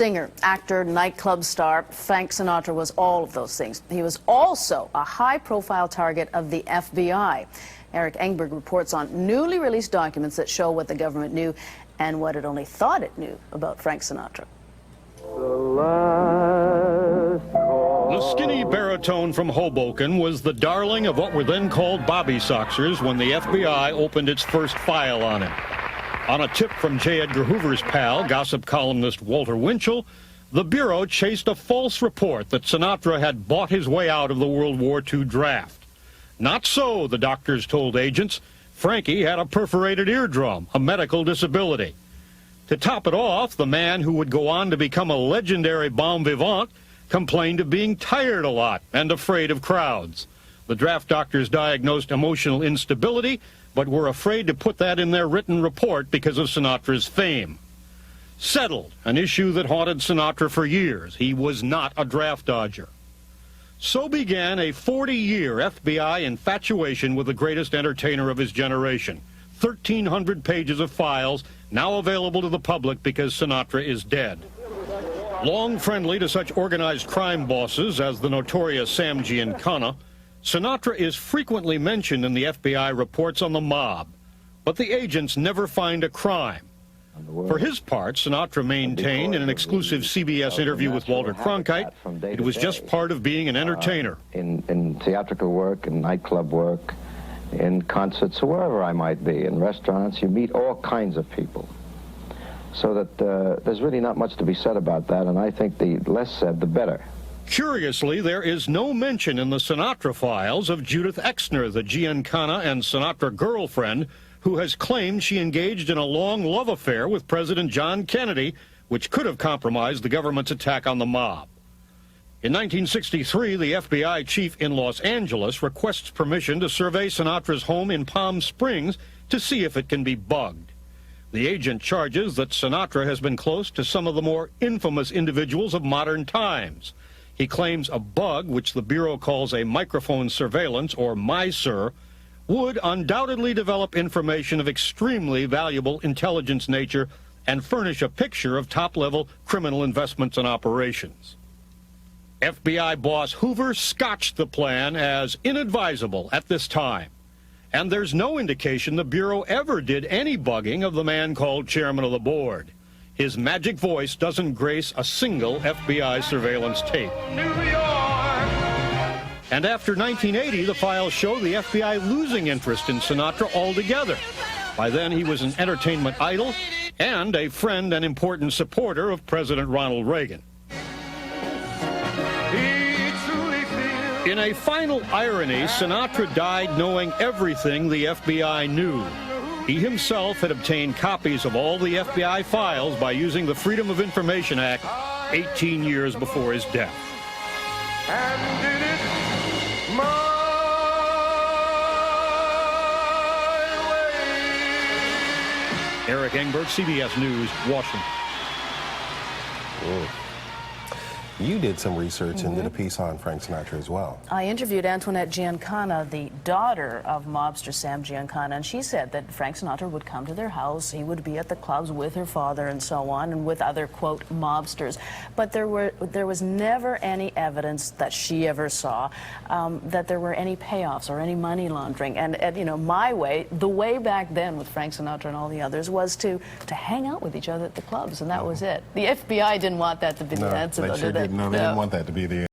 Singer, actor, nightclub star, Frank Sinatra was all of those things. He was also a high-profile target of the FBI. Eric Engberg reports on newly released documents that show what the government knew and what it only thought it knew about Frank Sinatra. The skinny baritone from Hoboken was the darling of what were then called Bobby Soxers when the FBI opened its first file on him. On a tip from J. Edgar Hoover's pal, gossip columnist Walter Winchell, the Bureau chased a false report that Sinatra had bought his way out of the World War II draft. Not so, the doctors told agents. Frankie had a perforated eardrum, a medical disability. To top it off, the man who would go on to become a legendary bon vivant complained of being tired a lot and afraid of crowds. The draft doctors diagnosed emotional instability, but were afraid to put that in their written report because of Sinatra's fame. Settled, an issue that haunted Sinatra for years. He was not a draft dodger. So began a 40-year FBI infatuation with the greatest entertainer of his generation. 1,300 pages of files now available to the public because Sinatra is dead. Long friendly to such organized crime bosses as the notorious Sam Giancana, Sinatra is frequently mentioned in the FBI reports on the mob, but the agents never find a crime. For his part, Sinatra maintained in an exclusive CBS interview with Walter Cronkite, it was just part of being an entertainer. In theatrical work, in nightclub work, in concerts, or wherever I might be, in restaurants, you meet all kinds of people. So that there's really not much to be said about that, and I think the less said, the better. Curiously, there is no mention in the Sinatra files of Judith Exner, the Giancana and Sinatra girlfriend, who has claimed she engaged in a long love affair with President John Kennedy, which could have compromised the government's attack on the mob. In 1963, the FBI chief in Los Angeles requests permission to survey Sinatra's home in Palm Springs to see if it can be bugged. The agent charges that Sinatra has been close to some of the more infamous individuals of modern times. He claims a bug, which the Bureau calls a microphone surveillance, or MISUR, would undoubtedly develop information of extremely valuable intelligence nature and furnish a picture of top-level criminal investments and operations. FBI boss Hoover scotched the plan as inadvisable at this time. And there's no indication the Bureau ever did any bugging of the man called chairman of the board. His magic voice doesn't grace a single FBI surveillance tape. New York. And after 1980, the files show the FBI losing interest in Sinatra altogether. By then, he was an entertainment idol and a friend and important supporter of President Ronald Reagan. In a final irony, Sinatra died knowing everything the FBI knew. He himself had obtained copies of all the FBI files by using the Freedom of Information Act 18 years before his death. And did it my way. Eric Engberg, CBS News, Washington. Whoa. You did some research and did a piece on Frank Sinatra as well. I interviewed Antoinette Giancana, the daughter of mobster Sam Giancana, and she said that Frank Sinatra would come to their house, he would be at the clubs with her father and so on, and with other, quote, mobsters. But there was never any evidence that she ever saw that there were any payoffs or any money laundering. And you know, my way, the way back then with Frank Sinatra and all the others was to hang out with each other at the clubs, and that was it. The FBI didn't want that to be the answer. No, they didn't want that to be the